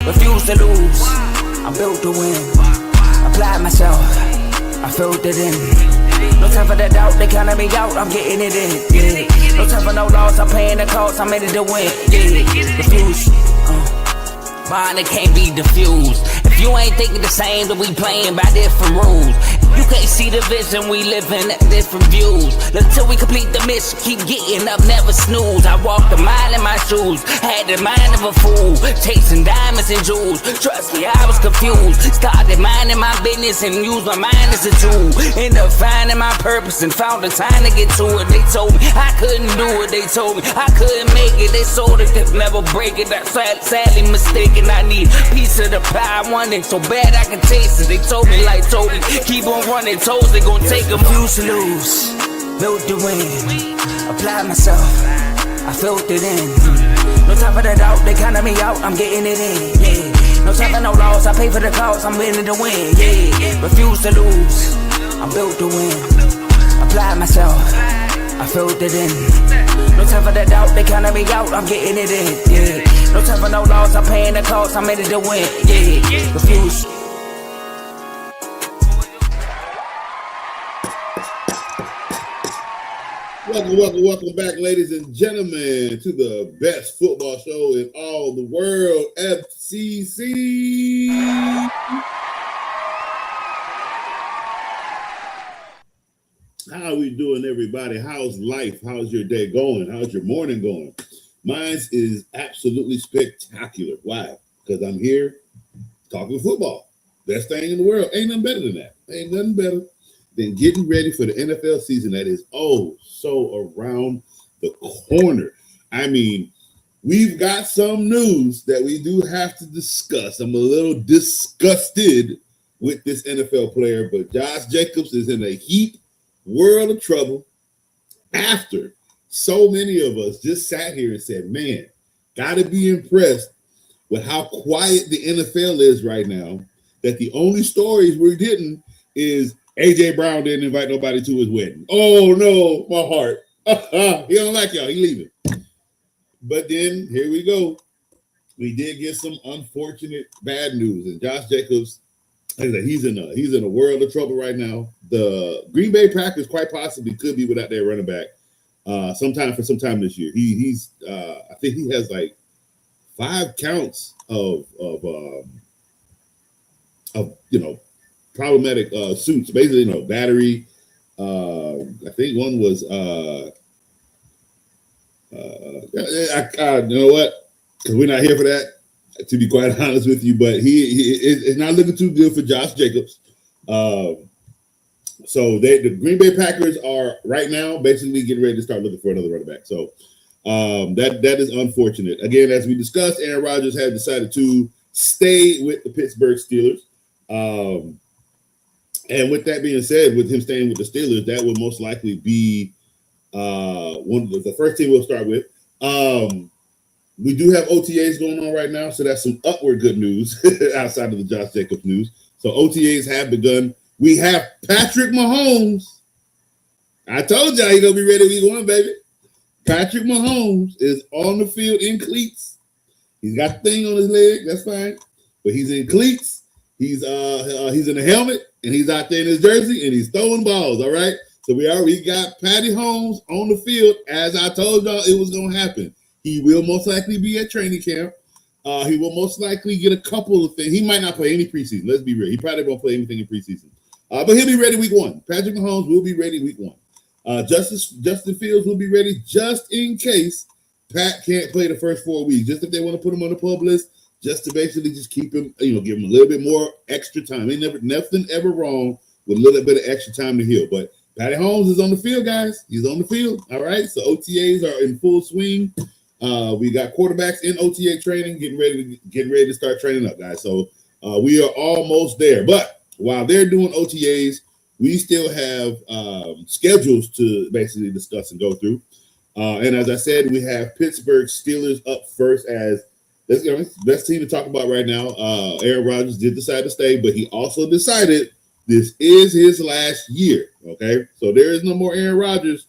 refuse to lose. I'm built to win. Applied myself, I filled it in. No time for the doubt, they counted me out, I'm getting it in. Yeah. No time for no loss, I'm paying the cost, I'm in it to win. Yeah. Refuse. Mine, it can't be diffused. If you ain't thinking the same, then we playing by different rules. You can't see the vision, we living at different views. Until we complete the mission, keep getting up, never snooze. I walked a mile in my shoes, had the mind of a fool, chasing diamonds and jewels. Trust me, I was confused. Started minding my business and used my mind as a tool. Ended up finding my purpose and found the time to get to it. They told me I couldn't do it, they told me I couldn't make it. They sold it, could never break it. That's sadly mistaken. I need a piece of the pie, I want it so bad I can taste it. They told me like Toby, keep on running toes, they gon' take them. Refuse to lose, built to win. Applied myself, I filled it in. No time for the doubt, they counted me out, I'm getting it in. Yeah. No time for no loss, I pay for the cost, I'm winning to win. Yeah. Refuse to lose, I'm built to win. Applied myself, I filled it in. No time for the doubt, they counted me out, I'm getting it in. Yeah. No time for no loss, I'm paying the cost, I'm in it to win. Yeah. Refuse. Welcome back, ladies and gentlemen, to the best football show in all the world, FCC. How are we doing, everybody? How's life? How's your day going? How's your morning going? Mine is absolutely spectacular. Why? Because I'm here talking football. Best thing in the world. Ain't nothing better than that. Ain't nothing better than getting ready for the NFL season that is so around the corner. I mean, we've got some news that we do have to discuss. I'm a little disgusted with this NFL player, but Josh Jacobs is in a heap world of trouble after so many of us just sat here and said, man, got to be impressed with how quiet the NFL is right now, that the only stories we're getting is AJ Brown didn't invite nobody to his wedding. Oh, no, my heart. He don't like y'all. He leaving. But then, here we go. We did get some unfortunate bad news. And Josh Jacobs, he's in a world of trouble right now. The Green Bay Packers quite possibly could be without their running back sometime this year. He's I think he has like 5 counts of problematic suits, basically, battery. I think one was, you know what? Because we're not here for that, to be quite honest with you. But it's not looking too good for Josh Jacobs. So the Green Bay Packers are right now basically getting ready to start looking for another running back. So that is unfortunate. Again, as we discussed, Aaron Rodgers had decided to stay with the Pittsburgh Steelers. And with that being said, with him staying with the Steelers, that would most likely be one of the first team we'll start with. We do have OTAs going on right now, so that's some upward good news outside of the Josh Jacobs news. So OTAs have begun. We have Patrick Mahomes. I told y'all he's going to be ready week 1, baby. Patrick Mahomes is on the field in cleats. He's got the thing on his leg. That's fine. But he's in cleats. He's in a helmet, and he's out there in his jersey, and he's throwing balls, all right? So we got Patty Holmes on the field. As I told y'all, it was going to happen. He will most likely be at training camp. He will most likely get a couple of things. He might not play any preseason. Let's be real. He probably won't play anything in preseason. But he'll be ready week 1. Patrick Mahomes will be ready week 1. Justin Fields will be ready just in case Pat can't play the first 4 weeks. Just if they want to put him on the PUP list, just to basically just keep him, give him a little bit more extra time. Ain't nothing ever wrong with a little bit of extra time to heal. But Patty Holmes is on the field, guys. He's on the field. All right. So OTAs are in full swing. We got quarterbacks in OTA training, getting ready to start training up, guys. So we are almost there. But while they're doing OTAs, we still have schedules to basically discuss and go through. And as I said, we have Pittsburgh Steelers up first as best team to talk about right now. Aaron Rodgers did decide to stay, but he also decided this is his last year. Okay, so there is no more Aaron Rodgers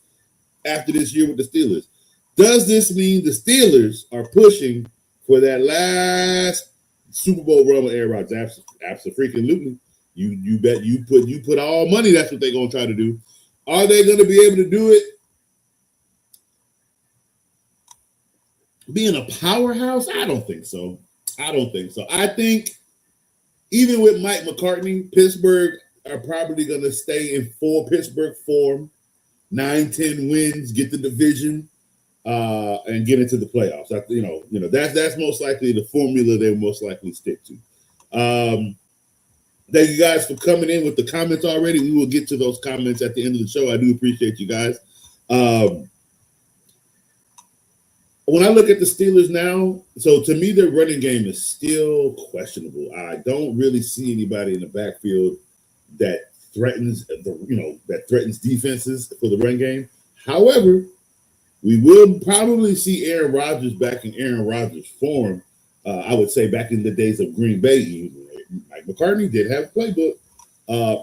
after this year with the Steelers. Does this mean the Steelers are pushing for that last Super Bowl run with Aaron Rodgers? Absolutely. You bet you put all money. That's what they're gonna try to do. Are they gonna be able to do it? Being a powerhouse? I don't think so. I think even with Mike McCartney, Pittsburgh are probably gonna stay in full Pittsburgh form, 9-10 wins, get the division. And get into the playoffs. That's most likely the formula they most likely stick to. Thank you guys for coming in with the comments already. We will get to those comments at the end of the show. I do appreciate you guys. When I look at the Steelers now, so to me, their running game is still questionable. I don't really see anybody in the backfield that threatens defenses for the run game. However, we will probably see Aaron Rodgers back in Aaron Rodgers form. I would say back in the days of Green Bay, Mike McCartney did have a playbook.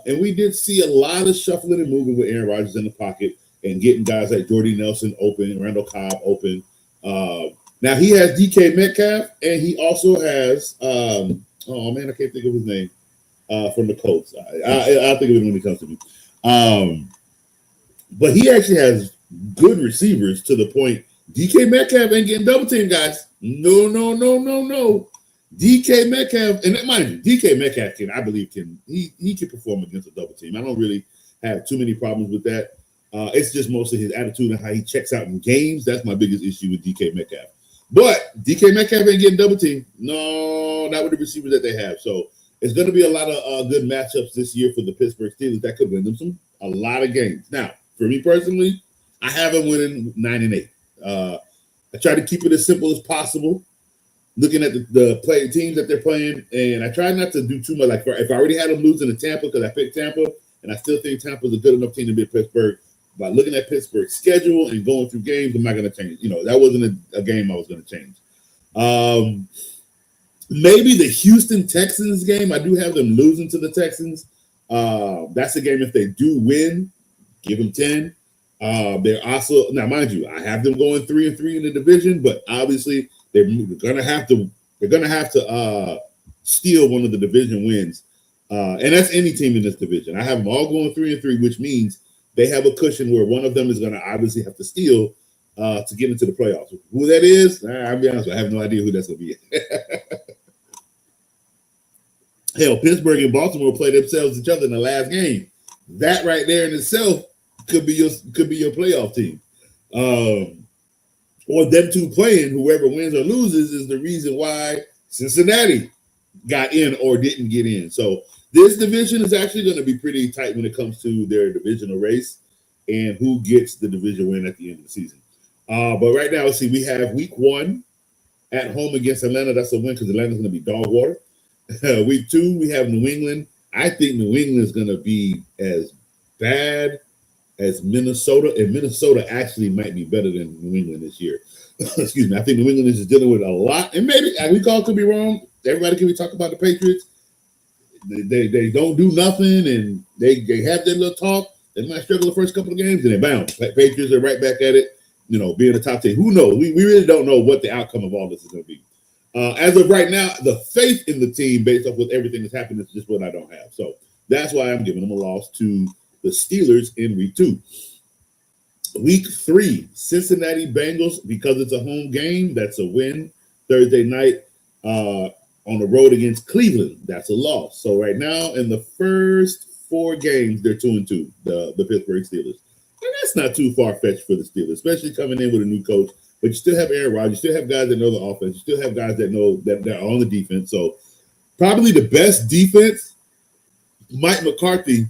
And we did see a lot of shuffling and moving with Aaron Rodgers in the pocket and getting guys like Jordy Nelson open, Randall Cobb open. Now he has DK Metcalf, and he also has, I can't think of his name from the Colts. I'll think of it when it comes to me. But he actually has good receivers to the point DK Metcalf ain't getting double teamed, guys. No. DK Metcalf, and mind you, DK Metcalf he can perform against a double team. I don't really have too many problems with that. It's just mostly his attitude and how he checks out in games. That's my biggest issue with DK Metcalf. But DK Metcalf ain't getting double teamed. No, not with the receivers that they have. So it's going to be a lot of good matchups this year for the Pittsburgh Steelers that could win them a lot of games. Now, for me personally, I have them winning 9-8. I try to keep it as simple as possible, looking at the play teams that they're playing, and I try not to do too much. Like if I already had them losing to Tampa because I picked Tampa, and I still think Tampa's a good enough team to beat Pittsburgh. By looking at Pittsburgh's schedule and going through games, I'm not going to change. That wasn't a game I was going to change. Maybe the Houston Texans game. I do have them losing to the Texans. That's a game if they do win, give them 10. They're also, now mind you, I have them going 3-3 in the division, but obviously they're gonna have to steal one of the division wins, and that's any team in this division. I have them all going 3-3, which means they have a cushion where one of them is gonna obviously have to steal to get into the playoffs. Who that is, I'll be honest with you, I have no idea who that's gonna be. Hell, Pittsburgh and Baltimore played themselves each other in the last game. That right there in itself could be your playoff team. Or them two playing, whoever wins or loses is the reason why Cincinnati got in or didn't get in. So this division is actually going to be pretty tight when it comes to their divisional race and who gets the division win at the end of the season. But right now, let's see, we have week 1 at home against Atlanta. That's a win because Atlanta's going to be dog water. Week 2, we have New England. I think New England is going to be as bad as Minnesota, and Minnesota actually might be better than New England this year. Excuse me. I think New England is dealing with a lot, and maybe we all could be wrong. Everybody can be talking about the Patriots. They don't do nothing, and they have their little talk. They might struggle the first couple of games, and they bounce. Patriots are right back at it. Being a top 10. Who knows? We really don't know what the outcome of all this is going to be. As of right now, the faith in the team, based off with everything that's happened, is just what I don't have. So that's why I'm giving them a loss to the Steelers in week 2. Week 3, Cincinnati Bengals, because it's a home game, that's a win. Thursday night on the road against Cleveland, that's a loss. So right now, in the first 4 games, they're 2-2, the Pittsburgh Steelers. And that's not too far-fetched for the Steelers, especially coming in with a new coach. But you still have Aaron Rodgers, you still have guys that know the offense, you still have guys that know that they're on the defense. So probably the best defense Mike McCarthy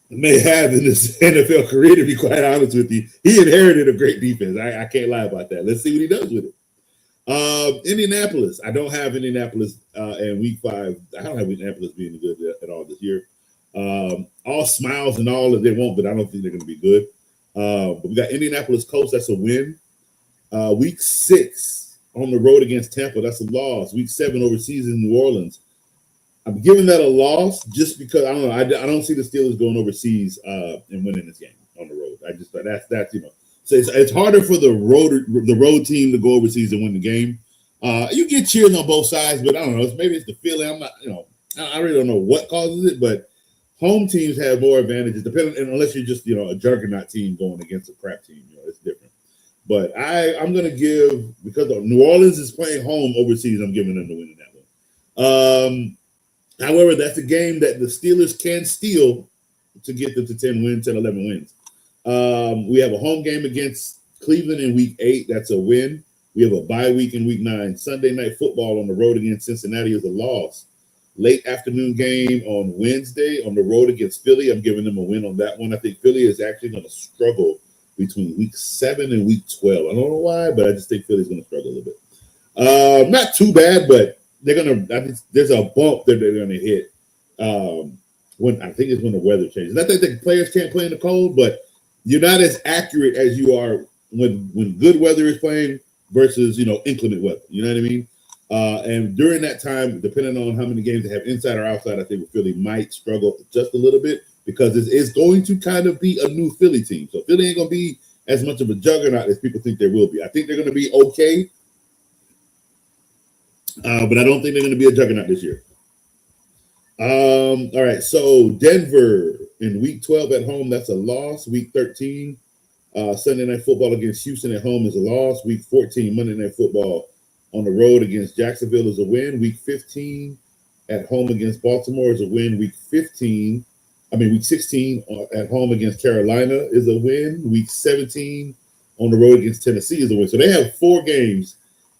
may have in his NFL career, to be quite honest with you. He inherited a great defense. I can't lie about that. Let's see what he does with it. Indianapolis. I don't have Indianapolis in week 5. I don't have Indianapolis being good at all this year. All smiles and all that they won't, but I don't think they're going to be good. But we got Indianapolis Colts. That's a win. Week 6 on the road against Tampa. That's a loss. Week 7 overseas in New Orleans. I'm giving that a loss just because I don't know. I don't see the Steelers going overseas and winning this game on the road. I just that's So it's harder for the road team to go overseas and win the game. You get cheers on both sides, but I don't know. Maybe it's the feeling. I'm not, I really don't know what causes it, but home teams have more advantages, unless you're just, a juggernaut team going against a crap team. It's different. But I'm going to give, because New Orleans is playing home overseas, I'm giving them the win in that one. However, that's a game that the Steelers can steal to get them to 10 wins, 10, 11 wins. We have a home game against Cleveland in week 8. That's a win. We have a bye week in week 9. Sunday night football on the road against Cincinnati is a loss. Late afternoon game on Wednesday on the road against Philly. I'm giving them a win on that one. I think Philly is actually going to struggle between week 7 and week 12. I don't know why, but I just think Philly's going to struggle a little bit. Not too bad, but there's a bump that they're going to hit. When I think it's when the weather changes. Not that the players can't play in the cold, but you're not as accurate as you are when good weather is playing versus inclement weather. You know what I mean? And during that time, depending on how many games they have inside or outside, I think Philly might struggle just a little bit because it's going to kind of be a new Philly team. So Philly ain't going to be as much of a juggernaut as people think they will be. I think they're going to be okay, but I don't think they're going to be a juggernaut this year. All right, so Denver in week 12 at home, that's a loss. Week 13, Sunday night football against Houston at home is a loss. Week 14, Monday night football on the road against Jacksonville is a win. Week 15 at home against Baltimore is a win. Week 16 at home against Carolina is a win. Week 17 on the road against Tennessee is a win. So they have 4 games,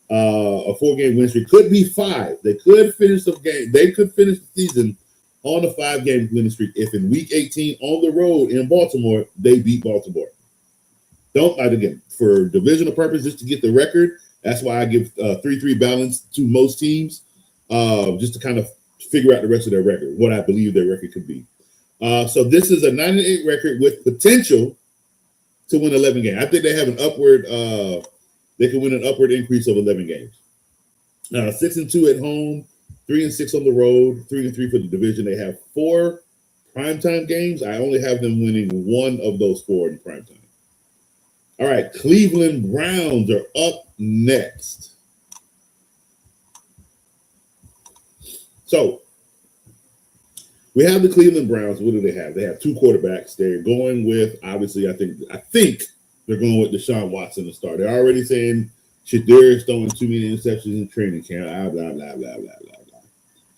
a 4-game win streak. Could be 5. They could finish the game. They could finish the season on a 5-game winning streak if in week 18 on the road in Baltimore, they beat Baltimore. Again, for divisional purposes, just to get the record, that's why I give 3-3 balance to most teams, just to kind of figure out the rest of their record, what I believe their record could be. So this is a 9-8 record with potential to win 11 games. I think they have an upward, they can win an upward increase of 11 games. 6-2 at home, 3-6 on the road, 3-3 for the division. They have 4 primetime games. I only have them winning 1 of those 4 in primetime. All right, Cleveland Browns are up next. So we have the Cleveland Browns. What do they have? They have 2 quarterbacks. They're going with, obviously, I think they're going with Deshaun Watson to start. They're already saying Shadir is throwing too many interceptions in training camp. Blah, blah, blah, blah, blah, blah.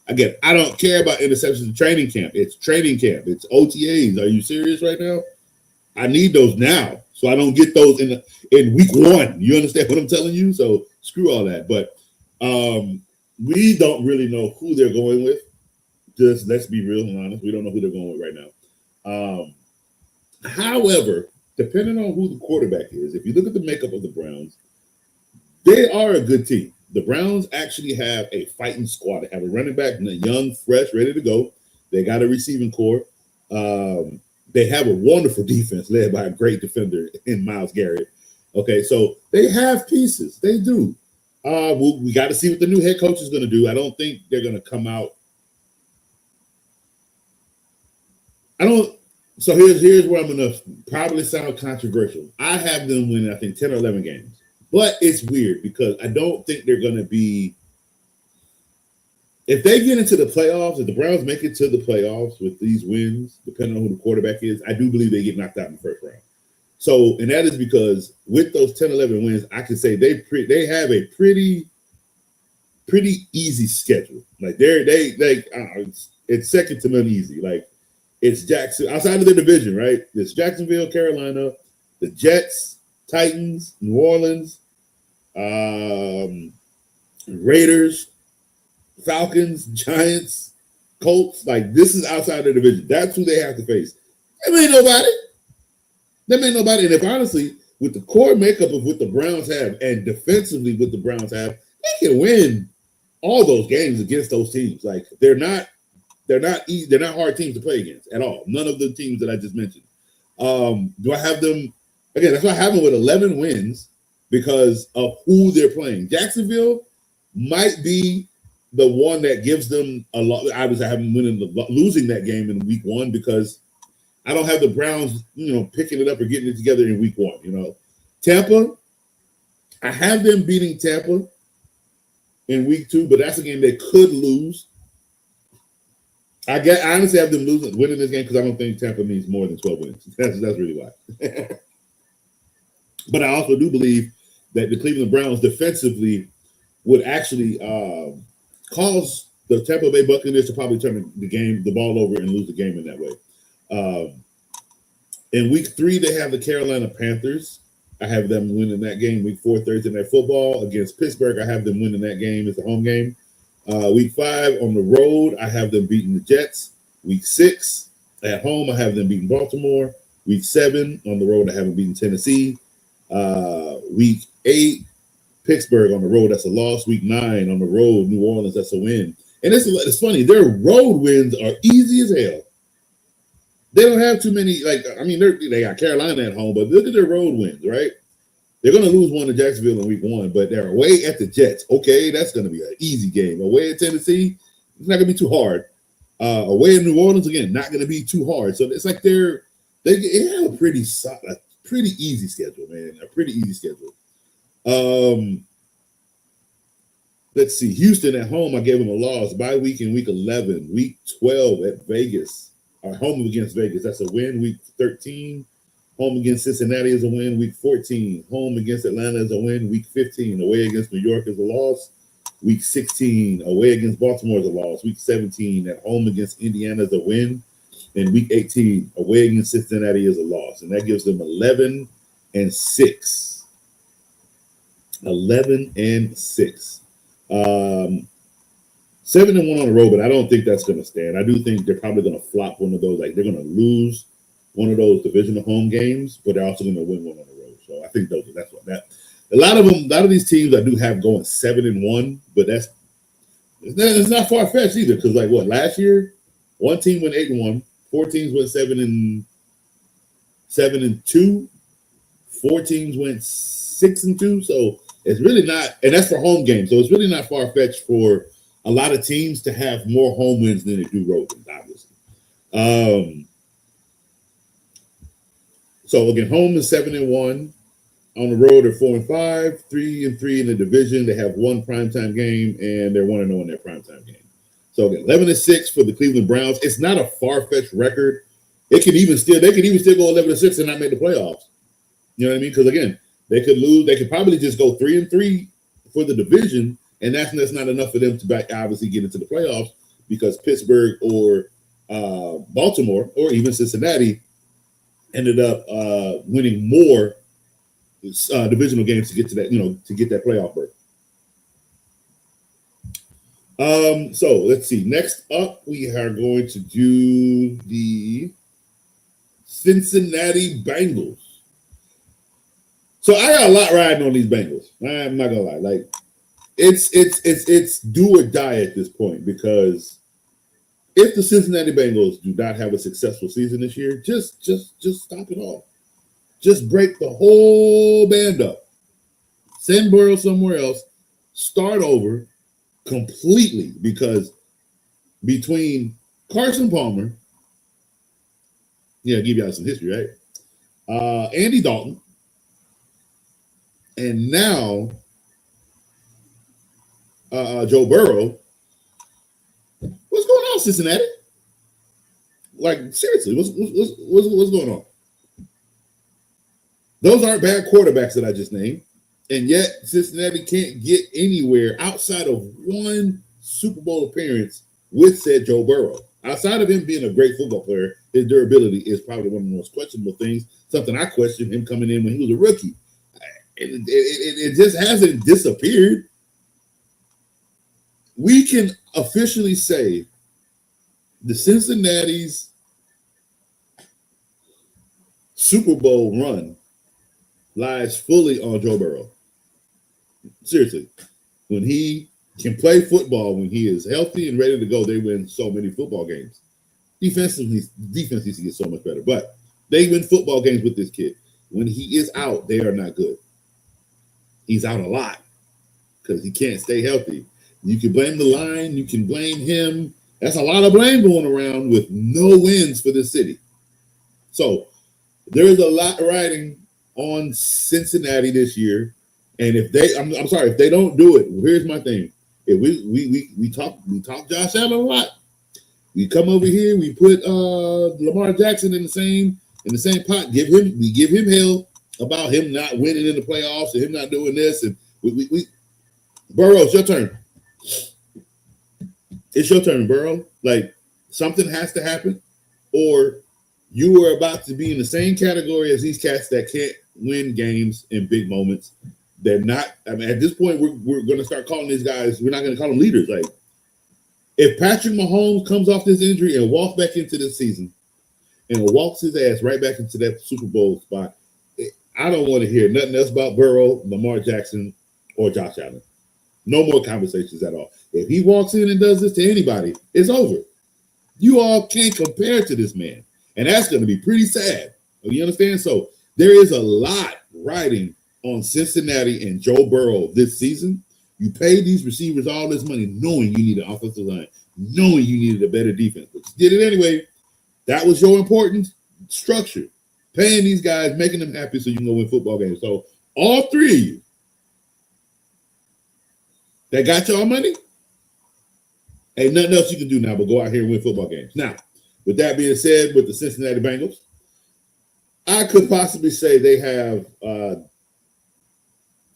Again, I don't care about interceptions in training camp. It's training camp. It's OTAs. Are you serious right now? I need those now, so I don't get those in week 1. You understand what I'm telling you? So screw all that. But we don't really know who they're going with. Just let's be real and honest. We don't know who they're going with right now. However, depending on who the quarterback is, if you look at the makeup of the Browns, they are a good team. The Browns actually have a fighting squad. They have a running back, young, fresh, ready to go. They got a receiving core. They have a wonderful defense led by a great defender in Myles Garrett. Okay, so they have pieces. They do. We got to see what the new head coach is going to do. I don't think they're going to come out. So here's where I'm going to probably sound controversial. I have them winning, I think, 10 or 11 games. But it's weird because I don't think they're going to be. If they get into the playoffs, if the Browns make it to the playoffs with these wins, depending on who the quarterback is, I do believe they get knocked out in the first round. So, and that is because with those 10, 11 wins, I can say they have a pretty easy schedule. Like it's second to none easy. Like it's Jackson outside of the division, right? It's Jacksonville, Carolina, the Jets, Titans, New Orleans, Raiders, Falcons, Giants, Colts. Like this is outside the division. That's who they have to face. There ain't nobody. And if honestly, with the core makeup of what the Browns have and defensively what the Browns have, they can win all those games against those teams. Like they're not easy, they're not hard teams to play against at all. None of the teams that I just mentioned. Do I have them again? That's why I have them with 11 wins because of who they're playing. Jacksonville might be the one that gives them a lot. Obviously, I have them losing that game in week 1 because I don't have the Browns, picking it up or getting it together in week 1. Tampa, I have them beating Tampa. in week 2, but that's a game they could lose. I honestly have them winning this game because I don't think Tampa needs more than 12 wins. That's really why. But I also do believe that the Cleveland Browns defensively would actually cause the Tampa Bay Buccaneers to probably turn the ball over and lose the game in that way. In week 3, they have the Carolina Panthers. I have them winning that game. Week 4, Thursday Night Football against Pittsburgh. I have them winning that game. It's a home game. Week 5 on the road, I have them beating the Jets. Week 6 at home, I have them beating Baltimore. Week 7 on the road, I have them beating Tennessee. Week 8, Pittsburgh on the road, that's a loss. Week 9 on the road, New Orleans, that's a win. And it's funny, their road wins are easy as hell. They don't have too many, they got Carolina at home, but look at their road wins, right? They're going to lose one to Jacksonville in week 1, but they're away at the Jets. Okay, that's going to be an easy game. Away at Tennessee, it's not going to be too hard. Away in New Orleans, again, not going to be too hard. So it's like they have a pretty easy schedule, man. A pretty easy schedule. Let's see. Houston at home, I gave them a loss. Bye week in week 11. Week 12 at Vegas. Home against Vegas. That's a win. Week 13. Home against Cincinnati is a win. Week 14, home against Atlanta is a win. Week 15, away against New York is a loss. Week 16, away against Baltimore is a loss. Week 17, at home against Indiana is a win. And week 18, away against Cincinnati is a loss. And that gives them 11-6. 11-6. 7-1 on the road, but I don't think that's going to stand. I do think they're probably going to flop one of those. Like, they're going to lose one of those divisional home games, but they're also going to win one on the road. So I think that's what that. A lot of these teams I do have going 7-1, but it's not far fetched either. Because last year, one team went 8-1, 4 teams went 7-2, 4 teams went 6-2. So it's really not, and that's for home games. So it's really not far fetched for a lot of teams to have more home wins than they do road wins, obviously. So again, home is 7-1. On the road, they're 4-5, 3-3 in the division. They have one primetime game, and they're 1-0 in their primetime game. So again, 11-6 for the Cleveland Browns. It's not a far-fetched record. They could even still go 11-6 and not make the playoffs. You know what I mean? Because again, they could lose. They could probably just go 3-3 for the division, and that's not enough for them to obviously get into the playoffs because Pittsburgh or Baltimore or even Cincinnati ended up winning more divisional games to get to that, to get that playoff berth. So let's see. Next up, we are going to do the Cincinnati Bengals. So I got a lot riding on these Bengals. I'm not gonna lie. Like it's do or die at this point because if the Cincinnati Bengals do not have a successful season this year, just stop it all. Just break the whole band up. Send Burrow somewhere else. Start over completely because between Carson Palmer, give you all some history, right? Andy Dalton, and now Joe Burrow. What's going on, Cincinnati? Like seriously, what's going on? Those aren't bad quarterbacks that I just named, and yet Cincinnati can't get anywhere outside of one Super Bowl appearance with said Joe Burrow. Outside of him being a great football player, his durability is probably one of the most questionable things. Something I questioned him coming in when he was a rookie. It just hasn't disappeared. We can officially say the Cincinnati's Super Bowl run lies fully on Joe Burrow. Seriously. When he can play football, when he is healthy and ready to go, they win so many football games. Defense needs to get so much better, but they win football games with this kid. When he is out, they are not good. He's out a lot because he can't stay healthy. You can blame the line. You can blame him. That's a lot of blame going around with no wins for this city. So there is a lot riding on Cincinnati this year. And if they, I'm sorry, if they don't do it, here's my thing. If we talk Josh Allen a lot. We come over here, we put Lamar Jackson in the same pot. We give him hell about him not winning in the playoffs and him not doing this. And we Burrow, it's your turn. It's your turn, Burrow. Like, something has to happen, or you are about to be in the same category as these cats that can't win games in big moments. They're not. I mean, at this point, we're going to start calling these guys. We're not going to call them leaders. Like, if Patrick Mahomes comes off this injury and walks back into this season and walks his ass right back into that Super Bowl spot, I don't want to hear nothing else about Burrow, Lamar Jackson, or Josh Allen. No more conversations at all. If he walks in and does this to anybody, it's over. You all can't compare to this man. And that's going to be pretty sad. You understand? So there is a lot riding on Cincinnati and Joe Burrow this season. You pay these receivers all this money knowing you need an offensive line, knowing you needed a better defense. But you did it anyway. That was your important structure. Paying these guys, making them happy so you can go win football games. So all three of you that got y'all money, ain't nothing else you can do now but go out here and win football games. Now, with that being said, with the Cincinnati Bengals, I could possibly say they have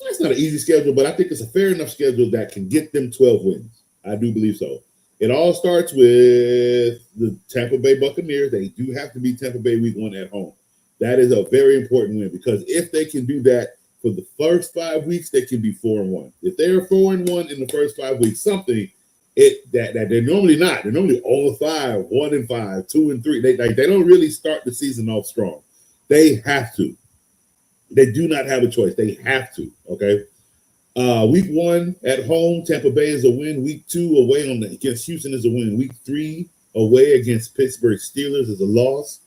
it's not an easy schedule, but I think it's a fair enough schedule that can get them 12 wins. I do believe so. It all starts with the Tampa Bay Buccaneers. They do have to beat Tampa Bay week 1 at home. That is a very important win because if they can do that for the first 5 weeks, they can be 4-1. If they're 4-1 in the first 5 weeks, something that they're normally not. They're normally 0-5, 1-5, 2-3. They don't really start the season off strong. They have to. They do not have a choice. They have to. Okay. Week 1 at home, Tampa Bay is a win. Week 2 away against Houston is a win. Week 3 away against Pittsburgh Steelers is a loss.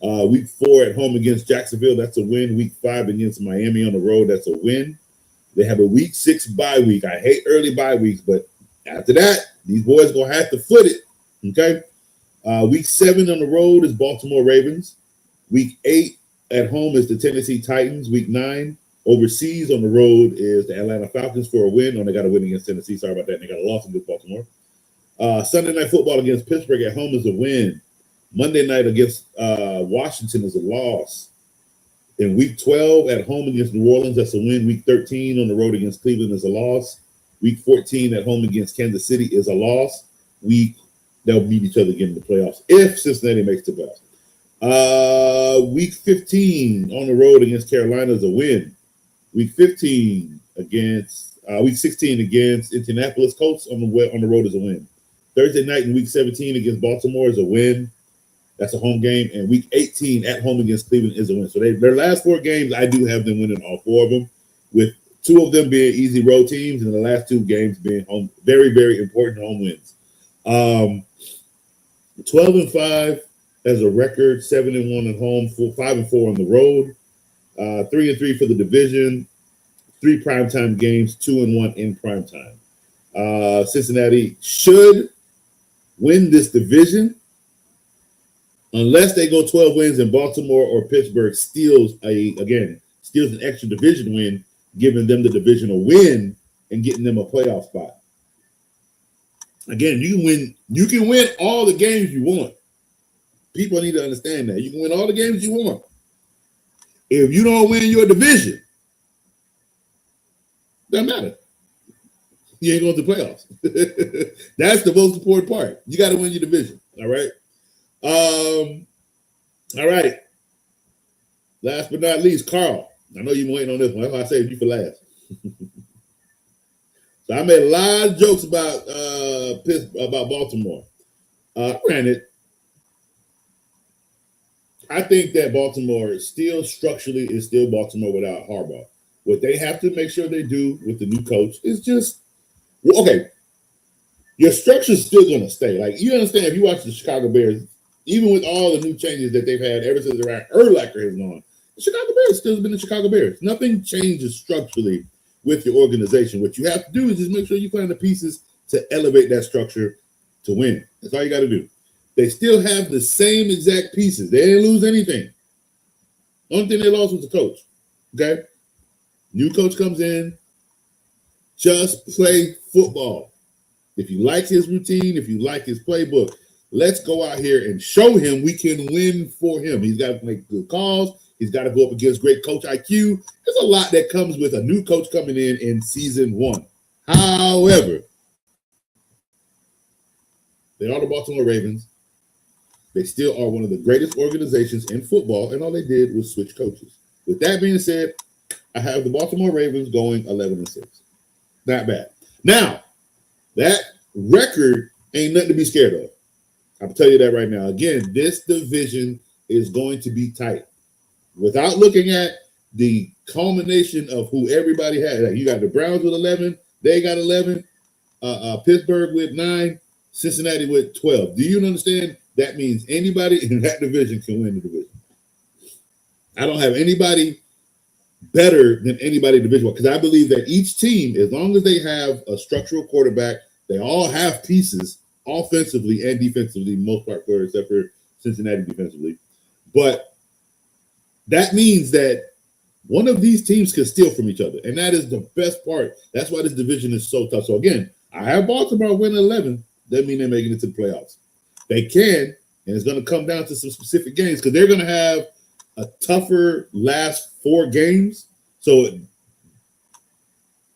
Week 4 at home against Jacksonville, that's a win. Week 5 against Miami on the road, that's a win. They have a week 6 bye week. I hate early bye weeks, but after that, these boys going to have to foot it. Okay. Week 7 on the road is Baltimore Ravens. Week 8 at home is the Tennessee Titans. Week 9 overseas on the road is the Atlanta Falcons for a win. Oh, they got a win against Tennessee. Sorry about that. They got a loss against Baltimore. Sunday Night Football against Pittsburgh at home is a win. Monday night against Washington is a loss. In week 12 at home against New Orleans, that's a win. Week 13 on the road against Cleveland is a loss. Week 14 at home against Kansas City is a loss. They'll meet each other again in the playoffs if Cincinnati makes the playoffs. Week 15 on the road against Carolina is a win. Week 16 against Indianapolis Colts on the road is a win. Thursday night in week 17 against Baltimore is a win. That's a home game. And week 18 at home against Cleveland is a win. So their last 4 games, I do have them winning all 4 of them, with 2 of them being easy road teams and the last 2 games being home, very, very important home wins. 12-5 as a record, 7-1 at home, 5-4 on the road, 3-3 for the division, 3 primetime games, 2-1 in primetime. Cincinnati should win this division unless they go 12 wins and Baltimore or Pittsburgh steals an extra division win, giving them the divisional win and getting them a playoff spot. Again, you can win all the games you want. People need to understand that. You can win all the games you want. If you don't win your division, doesn't matter. You ain't going to the playoffs. That's the most important part. You got to win your division. All right. All right. Last but not least, Carl. I know you've been waiting on this one. That's why I saved you for last. So I made a lot of jokes about Baltimore. Granted, I think that Baltimore is still Baltimore without Harbaugh. What they have to make sure they do with the new coach is just, okay, your structure is still going to stay. Like, you understand, if you watch the Chicago Bears, even with all the new changes that they've had ever since Urlacher has gone, the Chicago Bears still has been the Chicago Bears. Nothing changes structurally with your organization. What you have to do is just make sure you find the pieces to elevate that structure to win. That's all you got to do. They still have the same exact pieces. They didn't lose anything. Only thing they lost was the coach. Okay? New coach comes in. Just play football. If you like his routine, if you like his playbook, let's go out here and show him we can win for him. He's got to make good calls. He's got to go up against great coach IQ. There's a lot that comes with a new coach coming in season 1. However, they are the Baltimore Ravens. They still are one of the greatest organizations in football, and all they did was switch coaches. With that being said, I have the Baltimore Ravens going 11-6. Not bad. Now, that record ain't nothing to be scared of. I'll tell you that right now. Again, this division is going to be tight. Without looking at the culmination of who everybody had, you got the Browns with 11, they got 11, Pittsburgh with 9, Cincinnati with 12. Do you understand? That means anybody in that division can win the division. I don't have anybody better than anybody in Division 1 because I believe that each team, as long as they have a structural quarterback, they all have pieces offensively and defensively, most part, except for Cincinnati defensively. But that means that one of these teams can steal from each other, and that is the best part. That's why this division is so tough. So again, I have Baltimore winning 11. Doesn't mean they're making it to the playoffs. They can, and it's going to come down to some specific games because they're going to have a tougher last 4 games. So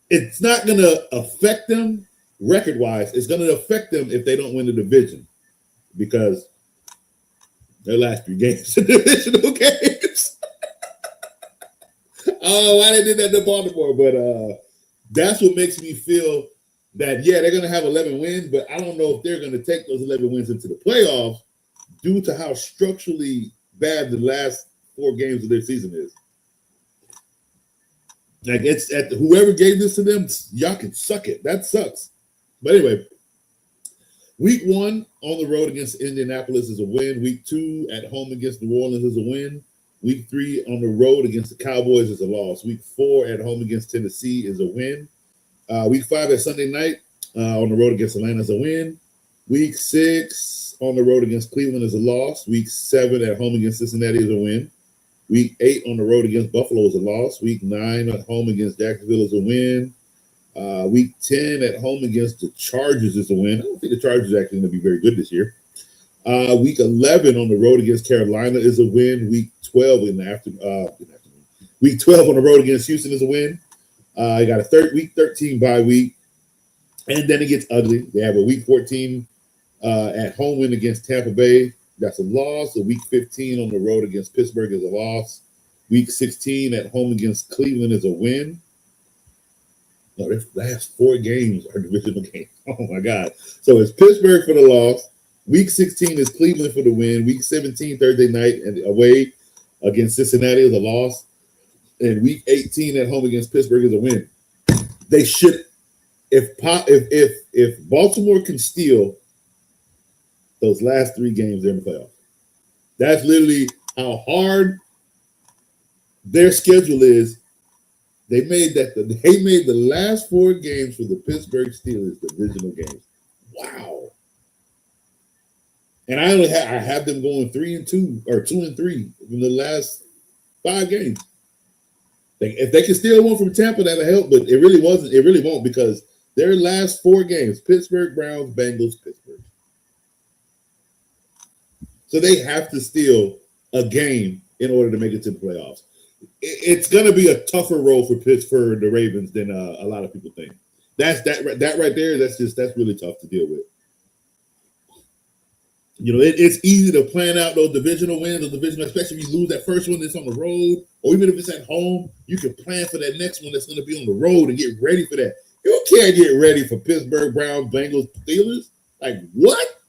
it's not going to affect them record-wise. It's going to affect them if they don't win the division because their last 3 games are divisional games. Oh, why they did that to Baltimore? But that's what makes me feel that, yeah, they're going to have 11 wins, but I don't know if they're going to take those 11 wins into the playoffs due to how structurally bad the last 4 games of their season is. Like, it's at whoever gave this to them, y'all can suck it. That sucks. But anyway, week 1 on the road against Indianapolis is a win. Week 2 at home against New Orleans is a win. Week 3 on the road against the Cowboys is a loss. Week 4 at home against Tennessee is a win. Week 5 at Sunday night on the road against Atlanta is a win. Week 6 on the road against Cleveland is a loss. Week 7 at home against Cincinnati is a win. Week 8 on the road against Buffalo is a loss. Week 9 at home against Jacksonville is a win. Week 10 at home against the Chargers is a win. I don't think the Chargers are actually going to be very good this year. Week 11 on the road against Carolina is a win. Week 12 in the afternoon. Week 12 on the road against Houston is a win. You got a week 13 bye week, and then it gets ugly. They have a week 14 at home win against Tampa Bay. That's a loss. A week 15 on the road against Pittsburgh is a loss. Week 16 at home against Cleveland is a win. No, their last 4 games are divisional games. Oh my God! So it's Pittsburgh for the loss. Week 16 is Cleveland for the win. Week 17 Thursday night and away against Cincinnati is a loss. And week 18 at home against Pittsburgh is a win. They should, if Baltimore can steal those last 3 games, they're in the playoffs. That's literally how hard their schedule is. They made the last 4 games for the Pittsburgh Steelers divisional games. Wow. And I have them going 3-2 or 2-3 in the last 5 games. If they can steal one from Tampa, that'll help, but it really wasn't. It really won't because their last 4 games: Pittsburgh, Browns, Bengals, Pittsburgh. So they have to steal a game in order to make it to the playoffs. It's going to be a tougher road for Pittsburgh, the Ravens, than a lot of people think. That right there. That's really tough to deal with. You know, it's easy to plan out those divisional wins, especially if you lose that first one that's on the road, or even if it's at home, you can plan for that next one that's going to be on the road and get ready for that. You can't get ready for Pittsburgh, Browns, Bengals, Steelers. Like what?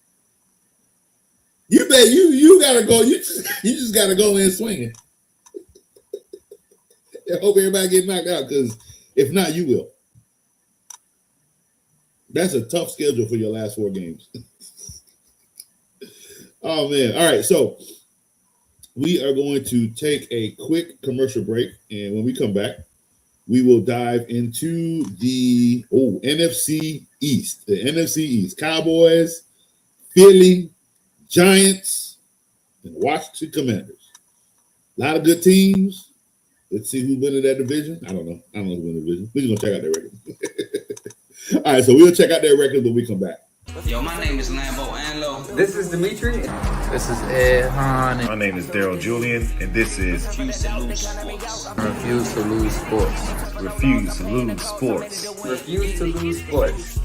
You bet you gotta go. You just gotta go in swinging. I hope everybody get knocked out because if not, you will. That's a tough schedule for your last 4 games. Oh, man. All right. So we are going to take a quick commercial break. And when we come back, we will dive into the NFC East. The NFC East. Cowboys, Philly, Giants, and Washington Commanders. A lot of good teams. Let's see who's winning that division. I don't know who's winning the division. We're just going to check out that record. All right, so we'll check out their records when we come back. Yo, my name is Lambo Anlo. This is Dimitri. This is Ed Hahn. My name is Daryl Julian, and this is Refuse to lose sports. Refuse to lose sports. Refuse to Lose Sports. Refuse to lose sports.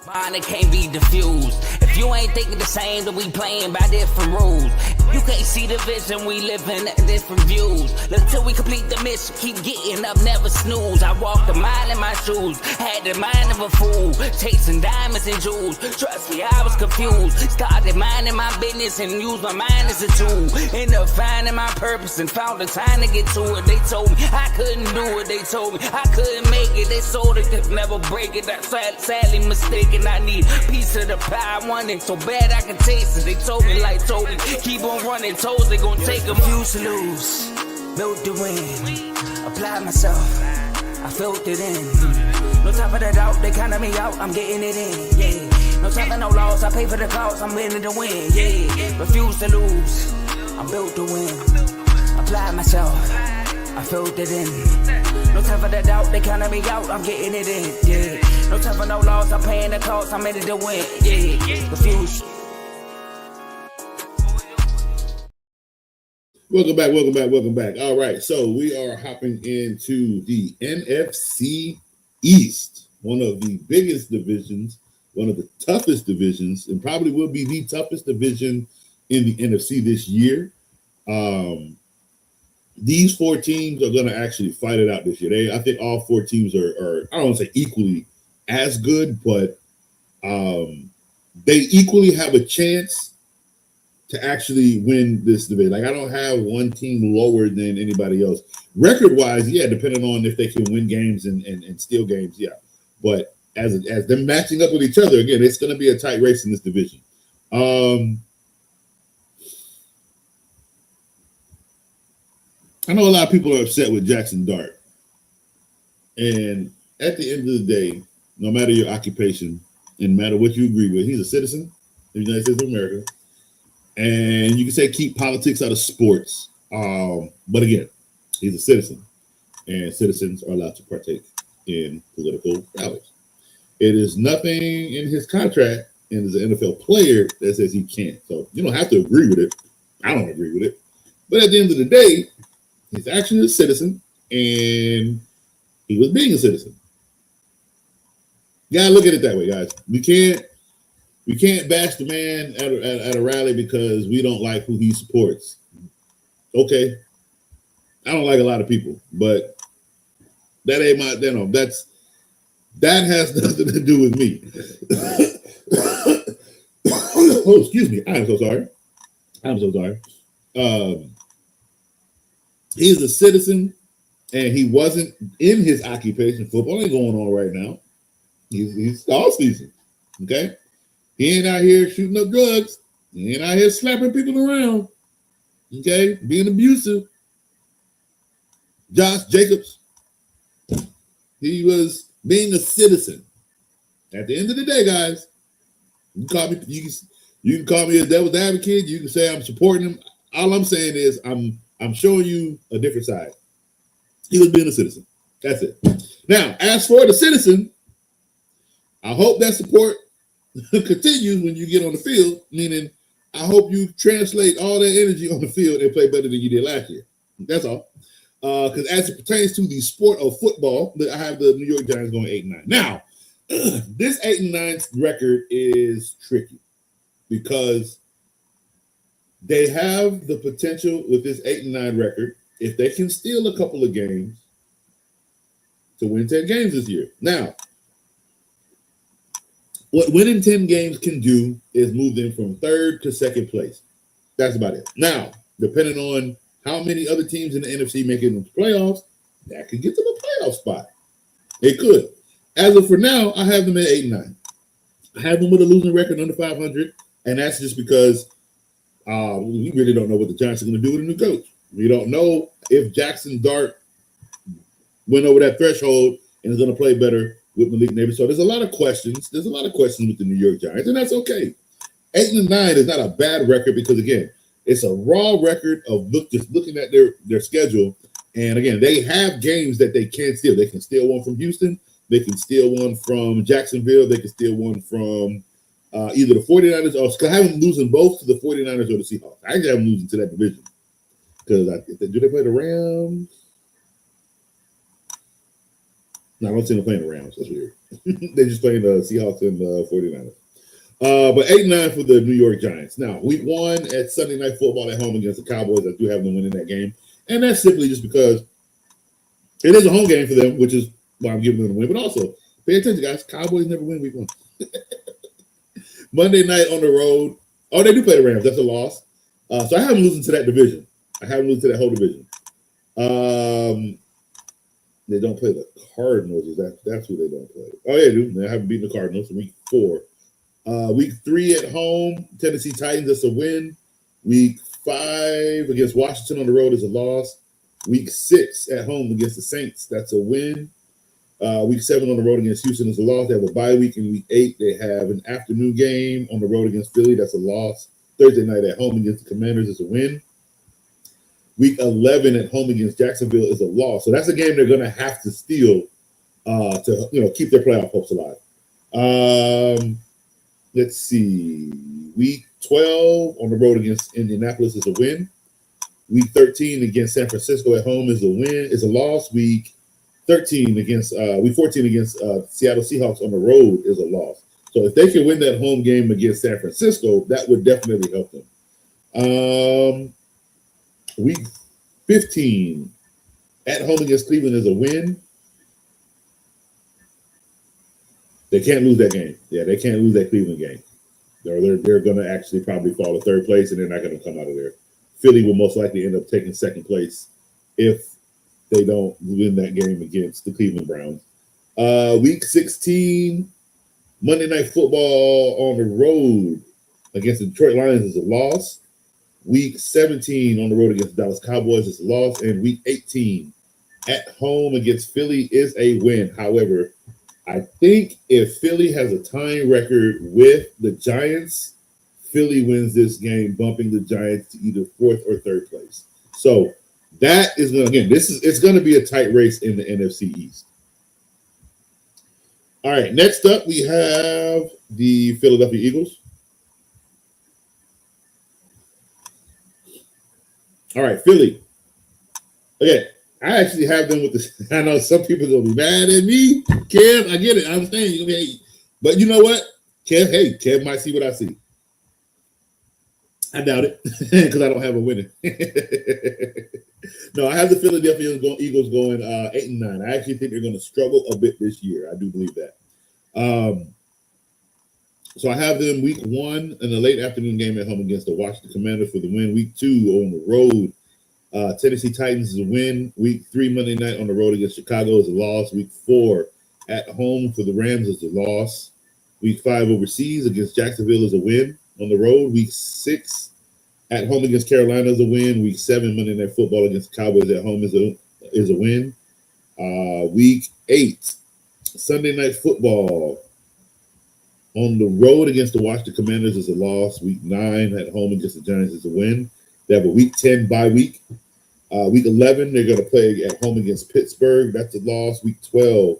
Mine, it can't be diffused. If you ain't thinking the same, then we playing by different rules. You can't see the vision, we living different views. Until we complete the mission, keep getting up, never snooze. I walked a mile in my shoes, had the mind of a fool, chasing diamonds and jewels. Trust me, I was confused. Started minding my business and used my mind as a tool. Ended up finding my purpose and found the time to get to it. They told me I couldn't do it. They told me I couldn't make it. They sold it, could never break it. That's sadly mistaken. I need a piece of the pie. I want it so bad I can taste it. They told me like told me, keep on running, toes they gon' take them. Refuse to lose, built to win, apply myself, I felt it in. No time for the doubt, they counted me out, I'm getting it in, yeah. No time for no loss, I pay for the cost, I'm winning to win, yeah. Refuse to lose, I'm built to win, apply myself, I felt it in. No time for the doubt, they counted me out, I'm getting it in, yeah. No time for no loss, I'm paying the cost, I'm in it to win, yeah. Refuse. Welcome back. All right, so we are hopping into the NFC East, one of the biggest divisions, one of the toughest divisions, and probably will be the toughest division in the NFC this year. These four teams are going to actually fight it out this year. I think all four teams are I don't want to say equally as good, but they equally have a chance to actually win this division. Like, I don't have one team lower than anybody else. Record-wise, yeah, depending on if they can win games and steal games, yeah. But as them matching up with each other, again, it's going to be a tight race in this division. I know a lot of people are upset with Jackson Dart. And at the end of the day, no matter your occupation, and no matter what you agree with, he's a citizen of the United States of America. And you can say keep politics out of sports. But again, he's a citizen. And citizens are allowed to partake in political rallies. It is nothing in his contract and as an NFL player that says he can't. So you don't have to agree with it. I don't agree with it. But at the end of the day, he's actually a citizen, and he was being a citizen. You gotta look at it that way, guys. We can't bash the man at a rally because we don't like who he supports. Okay, I don't like a lot of people, but that ain't my. That has nothing to do with me. Oh, excuse me. I'm so sorry. He's a citizen, and he wasn't in his occupation. Football ain't going on right now. He's all season. Okay, he ain't out here shooting up drugs. He ain't out here slapping people around. Okay, being abusive. Josh Jacobs, he was being a citizen. At the end of the day, guys, you can call me a devil's advocate. You can say I'm supporting him. All I'm saying is I'm showing you a different side. He was being a citizen. That's it. Now, as for the citizen, I hope that support continues when you get on the field, meaning I hope you translate all that energy on the field and play better than you did last year. That's all. Because as it pertains to the sport of football, I have the New York Giants going 8-9. Now, this 8-9 record is tricky because they have the potential with this 8-9 record, if they can steal a couple of games, to win 10 games this year. Now, what winning 10 games can do is move them from third to second place. That's about it. Now, depending on how many other teams in the NFC make it into the playoffs, that could get them a playoff spot. It could. As of for now, I have them at 8-9. I have them with a losing record under 500, and that's just because we really don't know what the Giants are going to do with a new coach. We don't know if Jackson Dart went over that threshold and is going to play better with Malik Neighbors. So there's a lot of questions. There's a lot of questions with the New York Giants, and that's okay. 8-9 is not a bad record because, again, it's a raw record of just looking at their schedule. And, again, they have games that they can steal. They can steal one from Houston. They can steal one from Jacksonville. They can steal one from either the 49ers or I have them losing both to the 49ers or the Seahawks. I actually have them losing to that division. Because do they play the Rams? No, I don't see them playing the Rams. That's weird. They're just playing the Seahawks and the 49ers. But 8-9 for the New York Giants. Now, week 1 at Sunday Night Football at home against the Cowboys. I do have them winning that game. And that's simply just because it is a home game for them, which is why I'm giving them the win. But also, pay attention, guys. Cowboys never win week 1. Monday night on the road. Oh, they do play the Rams. That's a loss. So I have them losing to that division. I have them losing to that whole division. They don't play the Cardinals. That's who they don't play. Oh, yeah, they do. They haven't beaten the Cardinals in week 4. Week 3 at home, Tennessee Titans, that's a win. Week 5 against Washington on the road is a loss. Week 6 at home against the Saints, that's a win. Week 7 on the road against Houston is a loss. They have a bye week in week 8. They have an afternoon game on the road against Philly, that's a loss. Thursday night at home against the Commanders is a win. Week 11 at home against Jacksonville is a loss. So that's a game they're going to have to steal to keep their playoff hopes alive. Let's see. Week 12 on the road against Indianapolis is a win. Week 13 against San Francisco at home is a loss. Week 14 against Seattle Seahawks on the road is a loss. So if they can win that home game against San Francisco, that would definitely help them. Week 15 at home against Cleveland is a win. They can't lose that game. Yeah, they can't lose that Cleveland game. They're going to actually probably fall to third place, and they're not going to come out of there. Philly will most likely end up taking second place if they don't win that game against the Cleveland Browns. Week 16, Monday Night Football on the road against the Detroit Lions is a loss. Week 17 on the road against the Dallas Cowboys is a loss. And week 18 at home against Philly is a win. However, I think if Philly has a tying record with the Giants, Philly wins this game, bumping the Giants to either 4th or 3rd place. So that is going to, again, it's going to be a tight race in the NFC East. All right, next up we have the Philadelphia Eagles. All right, Philly. Okay, I actually have them with the. I know some people are gonna be mad at me, Kev. I get it. I understand you. But you know what, Kev? Hey, Kev might see what I see. I doubt it because I don't have a winner. No, I have the Philadelphia Eagles going 8-9. I actually think they're going to struggle a bit this year. I do believe that. So I have them week 1 in the late afternoon game at home against the Washington Commanders for the win. Week 2 on the road, Tennessee Titans is a win. Week 3 Monday night on the road against Chicago is a loss. Week 4 at home for the Rams is a loss. Week 5 overseas against Jacksonville is a win on the road. Week 6 at home against Carolina is a win. Week 7 Monday Night Football against the Cowboys at home is a win. Week 8 Sunday Night Football on the road against the Washington Commanders is a loss. Week 9 at home against the Giants is a win. They have a Week 10 bye week. Week 11 they're going to play at home against Pittsburgh. That's a loss. Week 12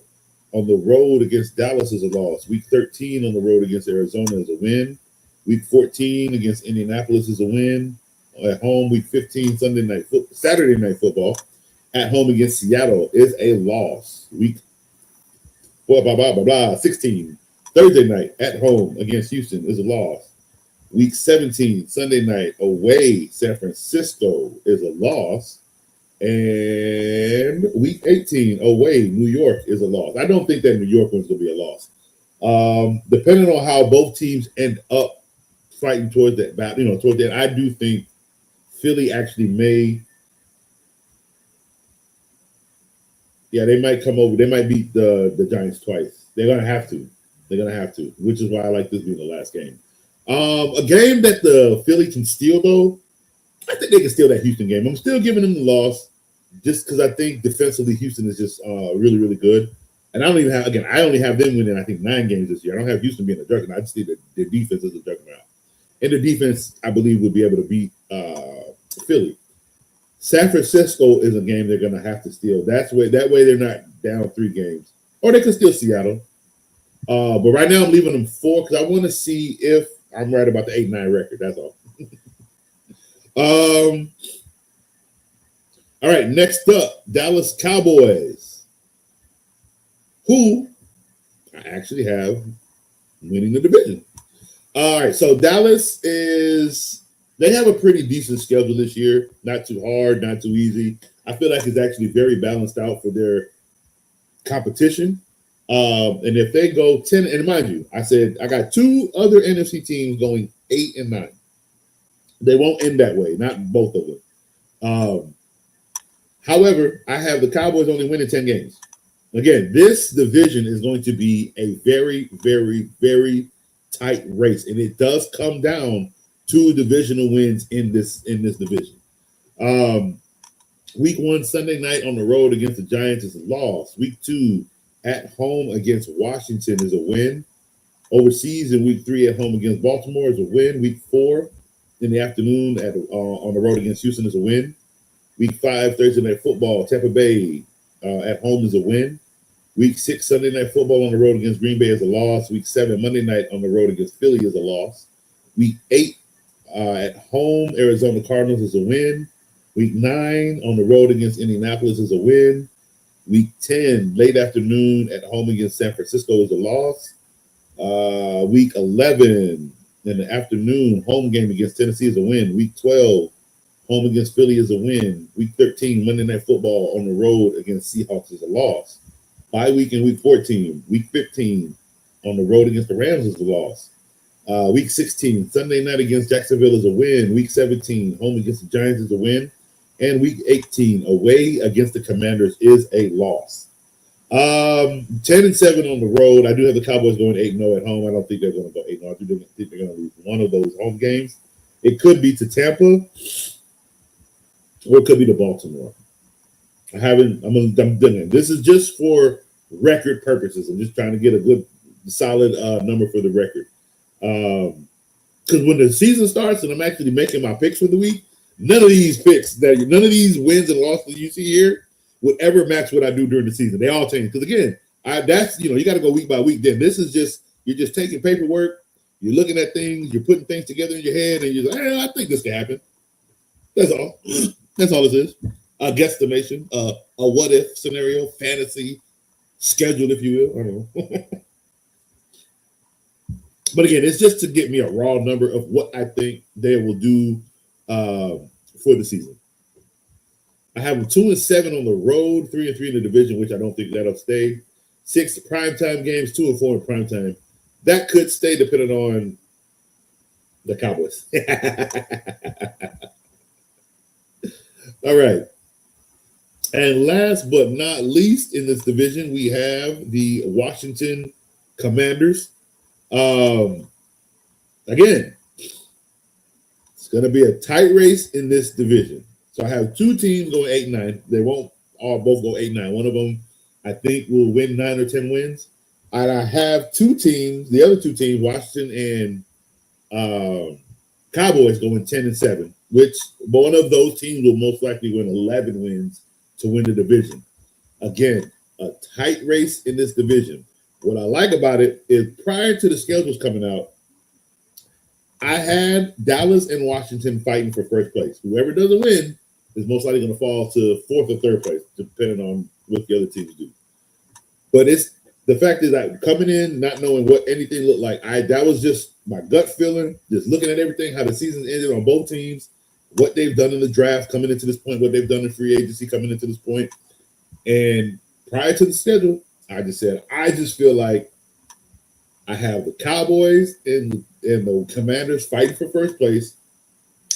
on the road against Dallas is a loss. Week 13 on the road against Arizona is a win. Week 14 against Indianapolis is a win. At home, week 15, Saturday night football at home against Seattle is a loss. Week 16, Thursday night at home against Houston is a loss. Week 17, Sunday night away, San Francisco is a loss. And week 18, away, New York is a loss. I don't think that New York one's going to be a loss. Depending on how both teams end up fighting towards that battle, towards that, I do think Philly actually may. Yeah, they might come over. They might beat the Giants twice. They're gonna have to. Which is why I like this being the last game. A game that the Philly can steal, though. I think they can steal that Houston game. I'm still giving them the loss just because I think defensively Houston is just really, really good. And I only have them winning, I think, 9 games this year. I don't have Houston being a juggernaut. I just think that their defense is a juggernaut. And the defense, I believe, would be able to beat Philly. San Francisco is a game they're going to have to steal. That way they're not down 3 games. or they could steal Seattle. But right now I'm leaving them 4 because I want to see if I'm right about the 8-9 record. That's all. All right, next up, Dallas Cowboys, who I actually have winning the division. All right, so Dallas they have a pretty decent schedule this year. Not too hard, not too easy. I feel like it's actually very balanced out for their competition. And if they go 10, and mind you, I said I got 2 other NFC teams going 8-9. They won't end that way, not both of them. However, I have the Cowboys only winning 10 games. Again, this division is going to be a very, very, very tight race, and it does come down to divisional wins in this division. Week 1 Sunday night on the road against the Giants is a loss. Week 2 at home against Washington is a win. Overseas in week 3 at home against Baltimore is a win. Week 4 in the afternoon on the road against Houston is a win. Week 5 Thursday night football, Tampa Bay at home is a win. Week 6 Sunday night football on the road against Green Bay is a loss. Week 7 Monday night on the road against Philly is a loss. Week 8 at home Arizona Cardinals is a win. Week 9 on the road against Indianapolis is a win. Week 10 late afternoon at home against San Francisco is a loss. Week 11 in the afternoon home game against Tennessee is a win. Week 12 home against Philly is a win. Week 13 Monday night football on the road against Seahawks is a loss. Bye week in week 14. Week 15 on the road against the Rams is a loss. Week 16 Sunday night against Jacksonville is a win. Week 17 home against the Giants is a win. And week 18 away against the Commanders is a loss. 10-7 on the road. I do have the Cowboys going 8-0 at home. I don't think they're going to go 8-0. I do think they're going to lose one of those home games. It could be to Tampa, or it could be to Baltimore. I'm done. This is just for record purposes. I'm just trying to get a good, solid number for the record. Because when the season starts and I'm actually making my picks for the week, none of these wins and losses you see here would ever match what I do during the season. They all change. Because again, you got to go week by week. Then this is just, you're just taking paperwork, you're looking at things, you're putting things together in your head, and you're like, I think this can happen. That's all. That's all this is. A guesstimation, a what if scenario, fantasy schedule, if you will. I don't know. But again, it's just to get me a raw number of what I think they will do for the season. I have them 2-7 on the road, 3-3 in the division, which I don't think that'll stay. 6 primetime games, 2-4 in primetime. That could stay depending on the Cowboys. All right. And last but not least in this division, we have the Washington Commanders. Again, it's going to be a tight race in this division. So I have 2 teams going 8-9. They won't all both go 8-9. One of them, I think, will win 9 or 10 wins. And I have 2 teams, the other 2 teams, Washington and Cowboys, going 10-7, which one of those teams will most likely win 11 wins to win the division. Again, a tight race in this division. What I like about it is prior to the schedules coming out, I had Dallas and Washington fighting for first place. Whoever doesn't win is most likely going to fall to 4th or 3rd place, depending on what the other teams do. But it's the fact is that coming in, not knowing what anything looked like, that was just my gut feeling, just looking at everything, how the season ended on both teams, what they've done in the draft coming into this point, what they've done in free agency coming into this point. And prior to the schedule, I just said, I just feel like I have the Cowboys and the Commanders fighting for first place.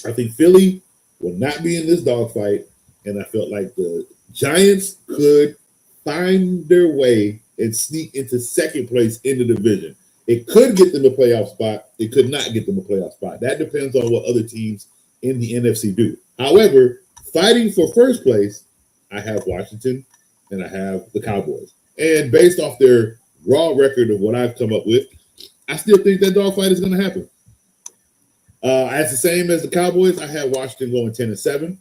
I think Philly will not be in this dogfight. And I felt like the Giants could find their way and sneak into second place in the division. It could get them a playoff spot. It could not get them a playoff spot. That depends on what other teams in the NFC do. However, fighting for first place, I have Washington and I have the Cowboys. And based off their raw record of what I've come up with, I still think that dogfight is going to happen. As the same as the Cowboys, I have Washington going 10-7.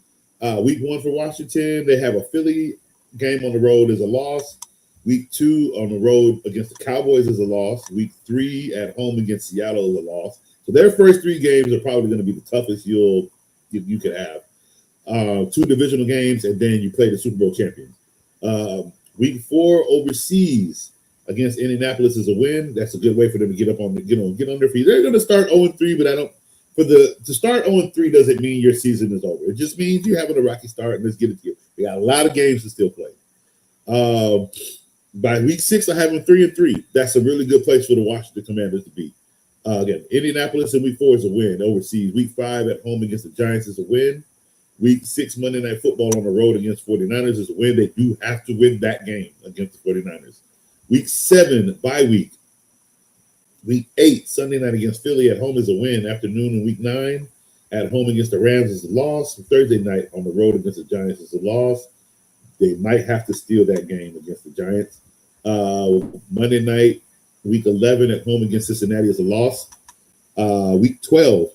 Week 1 for Washington, they have a Philly game on the road as a loss. Week 2 on the road against the Cowboys is a loss. Week 3 at home against Seattle is a loss. So their first 3 games are probably going to be the toughest you could have. 2 divisional games, and then you play the Super Bowl champions. Week 4 overseas against Indianapolis is a win. That's a good way for them to get on their feet. They're going to start 0-3, but to start 0-3 doesn't mean your season is over. It just means you're having a rocky start, and let's get it to you. We got a lot of games to still play. By week 6, I have them 3-3. That's a really good place for the Washington Commanders to be. Again, Indianapolis in week 4 is a win overseas. Week 5 at home against the Giants is a win. Week 6 Monday Night Football on the road against 49ers is a win. They do have to win that game against the 49ers. Week 7, bye week. Week 8, Sunday night against Philly at home is a win. Afternoon in week 9, at home against the Rams is a loss. Thursday night on the road against the Giants is a loss. They might have to steal that game against the Giants. Monday night, week 11 at home against Cincinnati is a loss. Week 12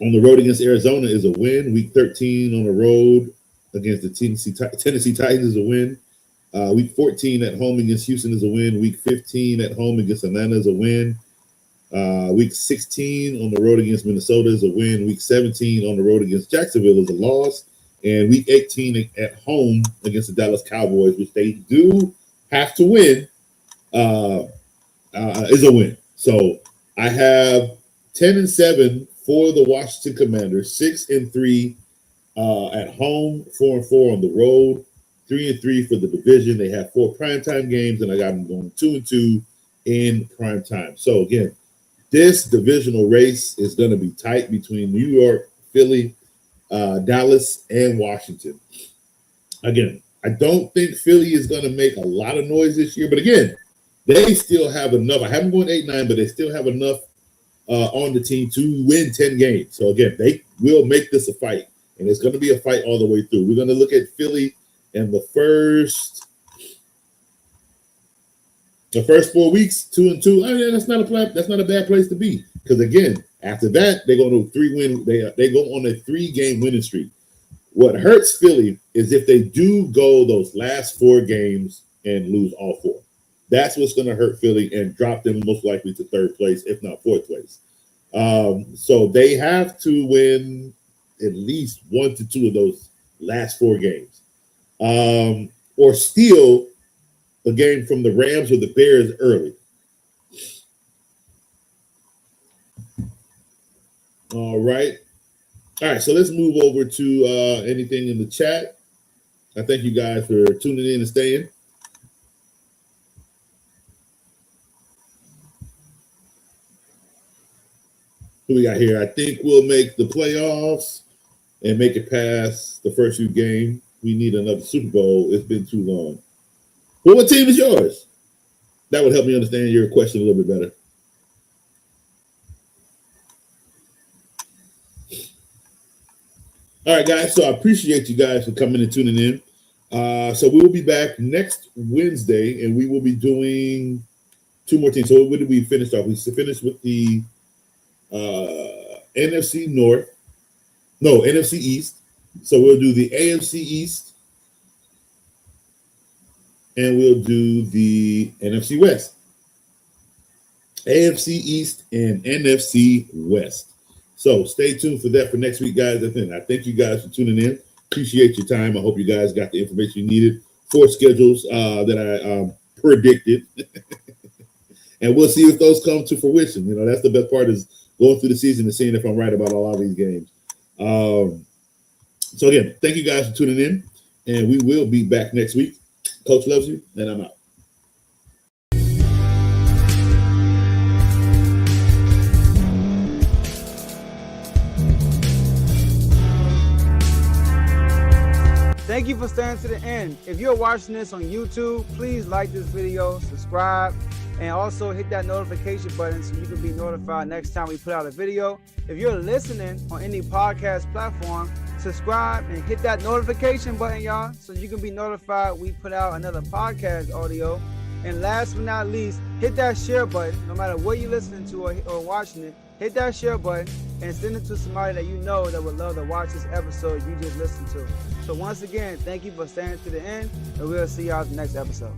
on the road against Arizona is a win. Week 13 on the road against the Tennessee Titans is a win. Week 14 at home against Houston is a win. Week 15 at home against Atlanta is a win. Week 16 on the road against Minnesota is a win. Week 17 on the road against Jacksonville is a loss. And week 18 at home against the Dallas Cowboys, which they do have to win, is a win. So I have 10-7 for the Washington Commanders, 6-3 at home, 4-4 on the road, 3-3 for the division. They have 4 primetime games, and I got them going 2-2 in primetime. So again, this divisional race is going to be tight between New York, Philly, Dallas, and Washington. Again, I don't think Philly is going to make a lot of noise this year, but again, they still have enough. I haven't gone 8-9, but they still have enough on the team to win 10 games. So again, they will make this a fight, and it's going to be a fight all the way through. We're going to look at Philly in the first 4 weeks, 2-2. I mean, that's not a bad place to be, because again, after that, they go on a 3-win. They go on a 3-game winning streak. What hurts Philly is if they do go those last 4 games and lose all 4. That's what's going to hurt Philly and drop them most likely to 3rd place, if not 4th place. So they have to win at least 1 to 2 of those last 4 games, or steal a game from the Rams or the Bears early. All right, so let's move over to anything in the chat. I thank you guys for tuning in and staying. Who we got here? I think we'll make the playoffs and make it past the first few games. We need another Super Bowl. It's been too long. Well, what team is yours? That would help me understand your question a little bit better. All right, guys. So I appreciate you guys for coming and tuning in. So we will be back next Wednesday, and we will be doing 2 more teams. So what did we finish off? We finished with the NFC East. So we'll do the AFC East, and we'll do the NFC West. AFC East and NFC West. So stay tuned for that for next week, guys. I thank you guys for tuning in. Appreciate your time. I hope you guys got the information you needed for schedules that I predicted. And we'll see if those come to fruition. You know, that's the best part, is going through the season and seeing if I'm right about a lot of these games. So again, thank you guys for tuning in, and we will be back next week. Coach loves you, and I'm out. Thank you for staying to the end. If you're watching this on YouTube, please like this video, subscribe, and also hit that notification button so you can be notified next time we put out a video. If you're listening on any podcast platform, subscribe and hit that notification button, y'all, so you can be notified we put out another podcast audio. And last but not least, hit that share button. No matter what you're listening to or watching it, hit that share button and send it to somebody that you know that would love to watch this episode you just listened to. So once again, thank you for staying to the end, and we'll see y'all at the next episode.